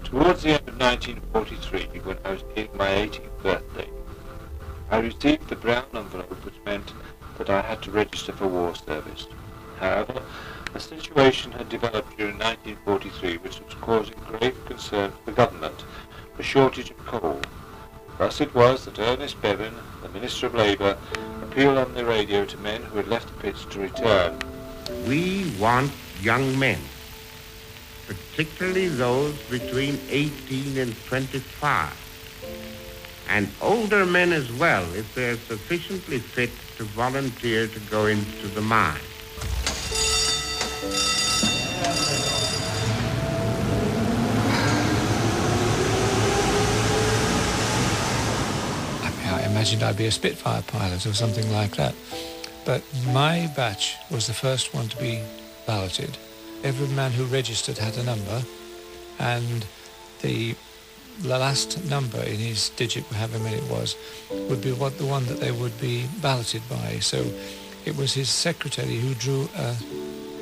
Towards the end of 1943, when I was nearing my 18th birthday, I received the brown envelope which meant that I had to register for war service. However, a situation had developed during 1943 which was causing grave concern for the government, a shortage of coal. Thus it was that Ernest Bevin, the Minister of Labour, appealed on the radio to men who had left the pits to return. We want young men, particularly those between 18 and 25, and older men as well, if they're sufficiently fit to volunteer to go into the mine. I imagined I'd be a Spitfire pilot or something like that. But my batch was the first one to be balloted. Every man who registered had a number, and the last number in his digit, however many it was, would be the one that they would be balloted by. So it was his secretary who drew a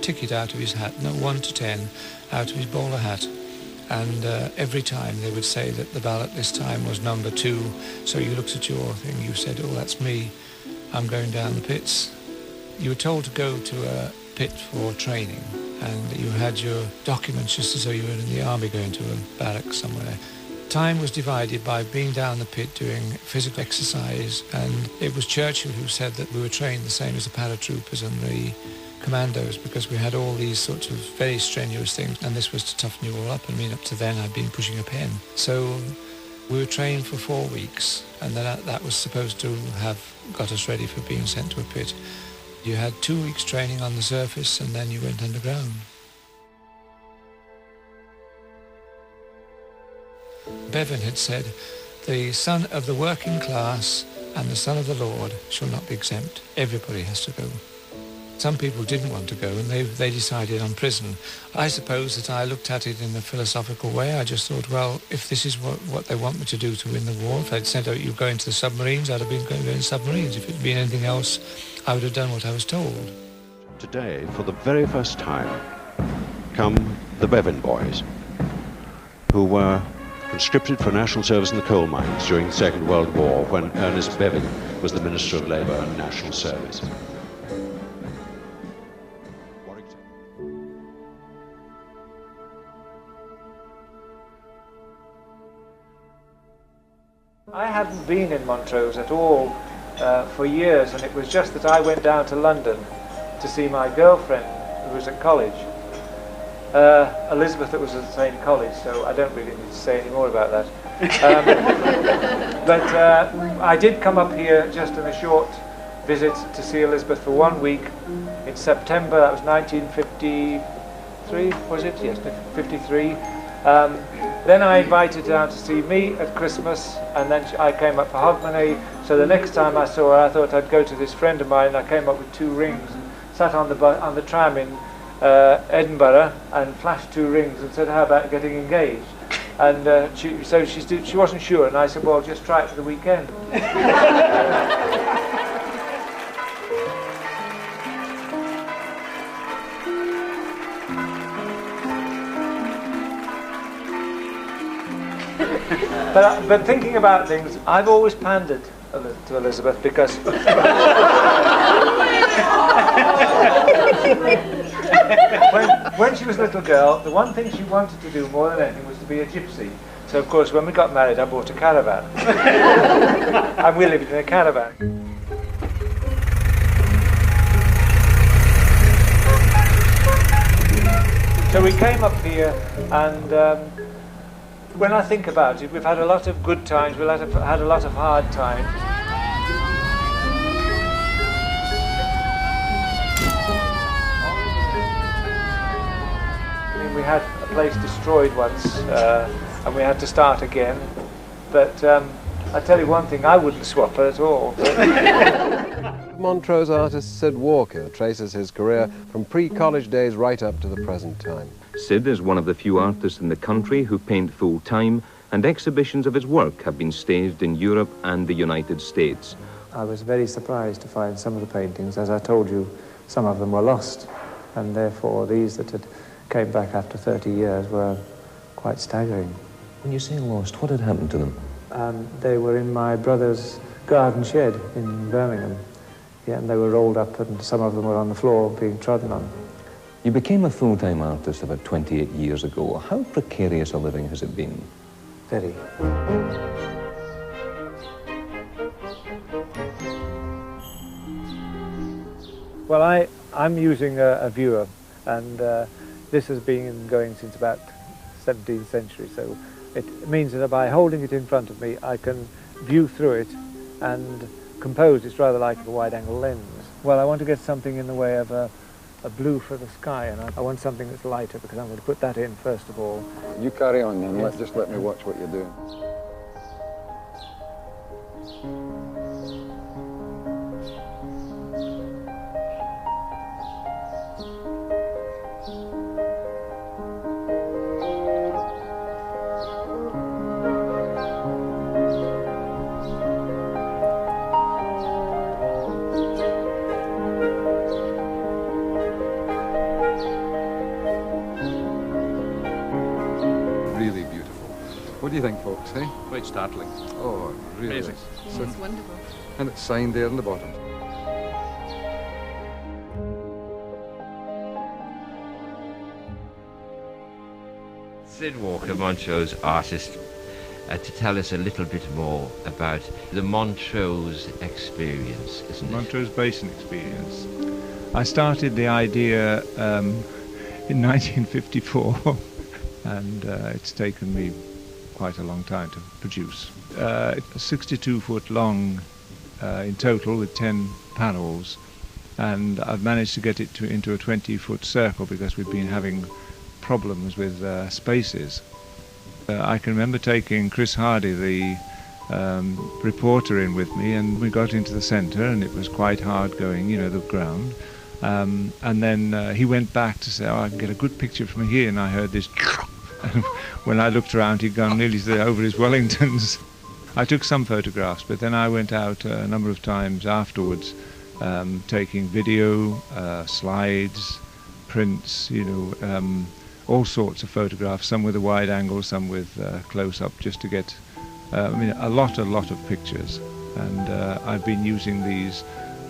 ticket out of his hat, no, 1 to 10, out of his bowler hat. And every time they would say that the ballot this time was number 2. So you looked at your thing, you said, oh, that's me, I'm going down the pits. You were told to go to a pit for training, and you had your documents just as though you were in the army going to a barracks somewhere. Time was divided by being down the pit doing physical exercise, and it was Churchill who said that we were trained the same as the paratroopers and the commandos, because we had all these sorts of very strenuous things, and this was to toughen you all up. I mean, up to then I'd been pushing a pen. So we were trained for 4 weeks, and then that was supposed to have got us ready for being sent to a pit. You had 2 weeks training on the surface, and then you went underground. Bevin had said, the son of the working class and the son of the Lord shall not be exempt. Everybody has to go. Some people didn't want to go, and they decided on prison. I suppose that I looked at it in a philosophical way. I just thought, well, if this is what they want me to do to win the war, if they'd said, oh, you go into the submarines, I'd have been going to submarines. If it had been anything else, I would have done what I was told. Today, for the very first time, come the Bevin Boys, who were conscripted for national service in the coal mines during the Second World War, when Ernest Bevin was the Minister of Labour and National Service. I hadn't been in Montrose at all for years, and it was just that I went down to London to see my girlfriend who was at college. Elizabeth, that was at the same college, so I don't really need to say any more about that. But I did come up here just on a short visit to see Elizabeth for 1 week in September. That was 1953, was it? Yes, 53. Then I invited her down to see me at Christmas, and then I came up for Hogmanay. So the next time I saw her, I thought I'd go to this friend of mine, and I came up with 2 rings and sat on the tram in Edinburgh and flashed 2 rings and said, how about getting engaged? And she wasn't sure, and I said, well, just try it for the weekend. But thinking about things, I've always pandered to Elizabeth, because when she was a little girl, the one thing she wanted to do more than anything was to be a gypsy. So of course when we got married, I bought a caravan. And we lived in a caravan. So we came up here, and when I think about it, we've had a lot of good times, we've had a lot of hard times. I mean, we had a place destroyed once, and we had to start again. But I tell you one thing, I wouldn't swap her at all. Montrose artist Syd Walker traces his career from pre-college days right up to the present time. Syd is one of the few artists in the country who paint full-time, and exhibitions of his work have been staged in Europe and the United States. I was very surprised to find some of the paintings. As I told you, some of them were lost, and therefore these that had came back after 30 years were quite staggering. When you say lost, what had happened to them? They were in my brother's garden shed in Birmingham. Yeah, and they were rolled up, and some of them were on the floor being trodden on. You became a full-time artist about 28 years ago. How precarious a living has it been? Very. Well, I'm using a viewer, and this has been going since about 17th century, so it means that by holding it in front of me, I can view through it and compose. It's rather like a wide-angle lens. Well, I want to get something in the way of a blue for the sky, and I want something that's lighter, because I'm going to put that in first of all. You carry on then, Yes. just let me watch what you're doing. Really beautiful. What do you think, folks, eh? Quite startling. Oh, really? Amazing. So- It's wonderful. and it's signed there in the bottom. Syd Walker, Montrose artist, to tell us a little bit more about the Montrose experience, isn't it? Montrose Basin experience. I started the idea in 1954, and it's taken me quite a long time to produce. 62 foot long in total with 10 panels, and I've managed to get it into a 20-foot circle because we've been having problems with spaces. I can remember taking Chris Hardy, the reporter, in with me, and we got into the centre, and it was quite hard going, you know, the ground. And then he went back to say, oh, I can get a good picture from here, and I heard this. And when I looked around, he'd gone nearly over his Wellingtons. I took some photographs, but then I went out a number of times afterwards, taking video, slides, prints, you know, all sorts of photographs, some with a wide angle, some with close-up, just to get, I mean, a lot of pictures. And I've been using these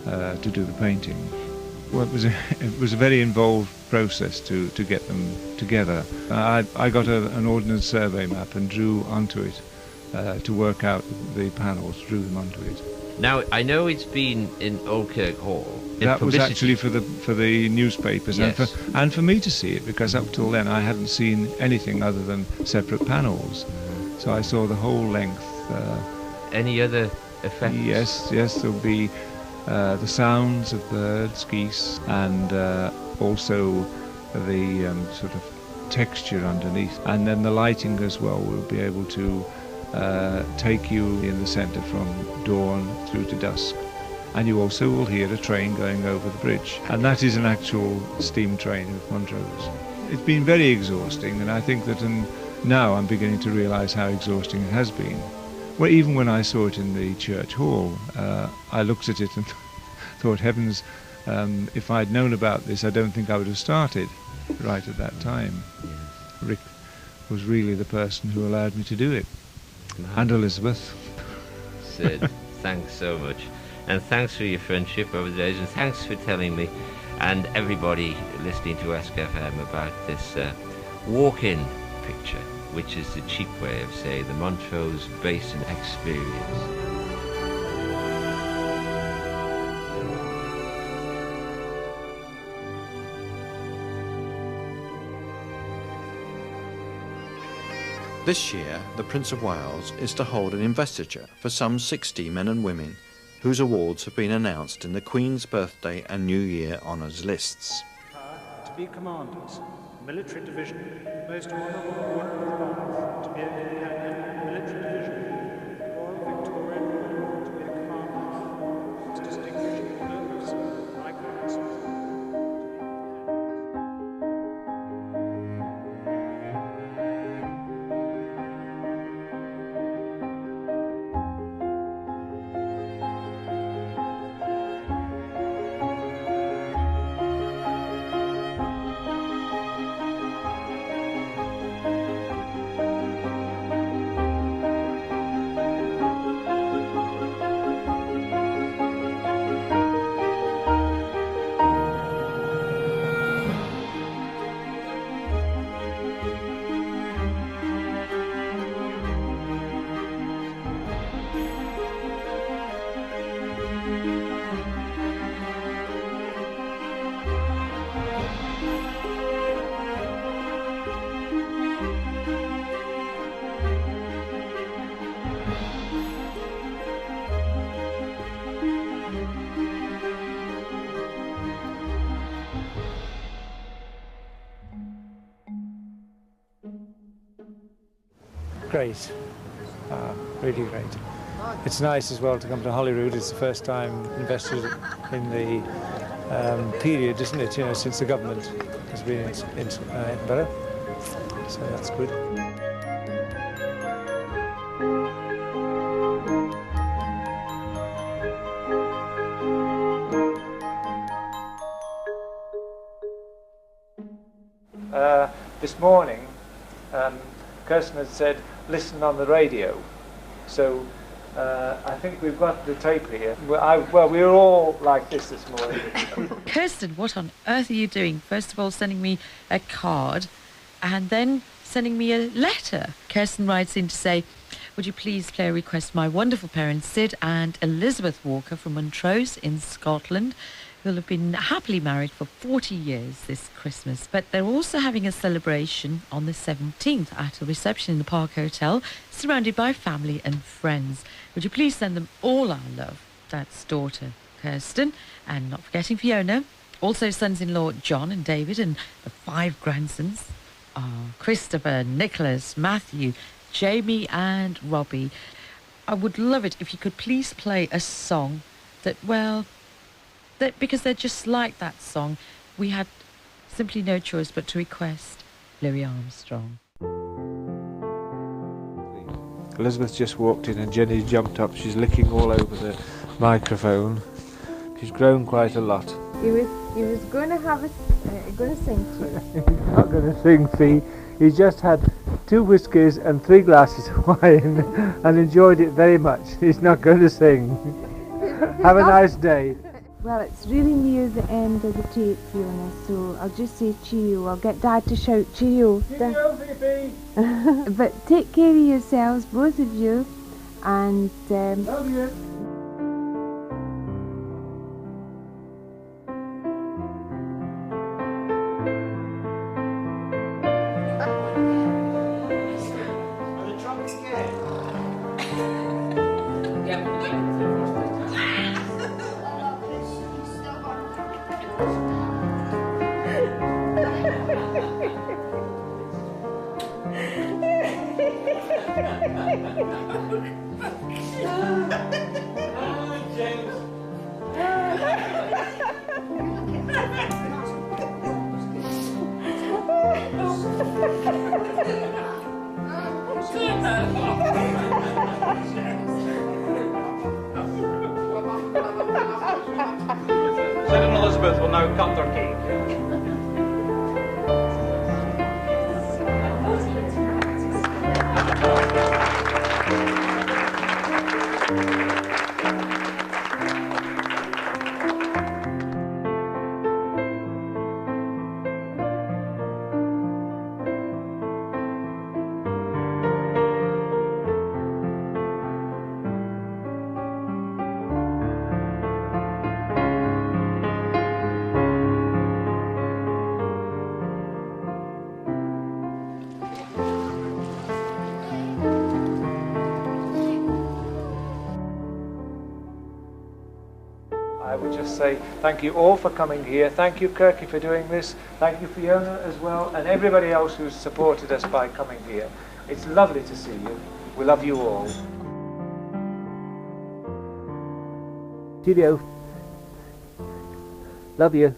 to do the painting. Well, it was a very involved process to get them together. I got an Ordnance Survey map and drew onto it to work out the panels, drew them onto it. Now, I know it's been in Old Kirk Hall. That was actually for the newspapers, yes, and for me to see it, because up till then I hadn't seen anything other than separate panels. So I saw the whole length. Any other effects? Yes, there'll be the sounds of birds, geese, and also the sort of texture underneath, and then the lighting as well will be able to take you in the centre from dawn through to dusk. And you also will hear a train going over the bridge, and that is an actual steam train of Montrose. It's been very exhausting, and I think that now I'm beginning to realise how exhausting it has been. Well, even when I saw it in the church hall, I looked at it and thought, heavens, if I'd known about this, I don't think I would have started right at that time. Yes. Rick was really the person who allowed me to do it. And Elizabeth. Syd, thanks so much. And thanks for your friendship over the days, and thanks for telling me and everybody listening to SKFM about this walk-in picture, which is the cheap way of saying the Montrose Basin experience. This year, the Prince of Wales is to hold an investiture for some 60 men and women whose awards have been announced in the Queen's Birthday and New Year Honours lists. To be commanders, military division, most honourable Order of Bath, to be a companion, military division, Royal Victorian Order, to be a commander, distinguished service, icons. great, really great. It's nice as well to come to Holyrood. It's the first time invested in the period, isn't it? You know, since the government has been in Edinburgh, so that's good. This morning, Kirsten had said, listen on the radio. So I think we've got the tape here. Well, we were all like this morning. Kirsten, what on earth are you doing? First of all, sending me a card and then sending me a letter. Kirsten writes in to say, would you please play a request for my wonderful parents, Syd and Elizabeth Walker from Montrose in Scotland, who will have been happily married for 40 years this Christmas. But they're also having a celebration on the 17th at a reception in the Park Hotel, surrounded by family and friends. Would you please send them all our love? That's daughter Kirsten, and not forgetting Fiona. Also sons-in-law John and David, and the 5 grandsons are Christopher, Nicholas, Matthew, Jamie and Robbie. I would love it if you could please play a song that, well, because they're just like that song, we had simply no choice but to request Louis Armstrong. Elizabeth just walked in and Jenny jumped up. She's licking all over the microphone. She's grown quite a lot. He was going to have going to sing to you. He's not going to sing, Fee. He's just had 2 whiskies and 3 glasses of wine and enjoyed it very much. He's not going to sing. Have a nice day. Well, it's really near the end of the tape, Fiona, so I'll just say cheerio. I'll get Dad to shout cheerio. Cheerio, Fifi! But take care of yourselves, both of you, and love you. Syd and Elizabeth will now cut their cake. I would just say thank you all for coming here. Thank you, Kirky, for doing this. Thank you, Fiona, as well, and everybody else who's supported us by coming here. It's lovely to see you. We love you all. Cheerio. Love you.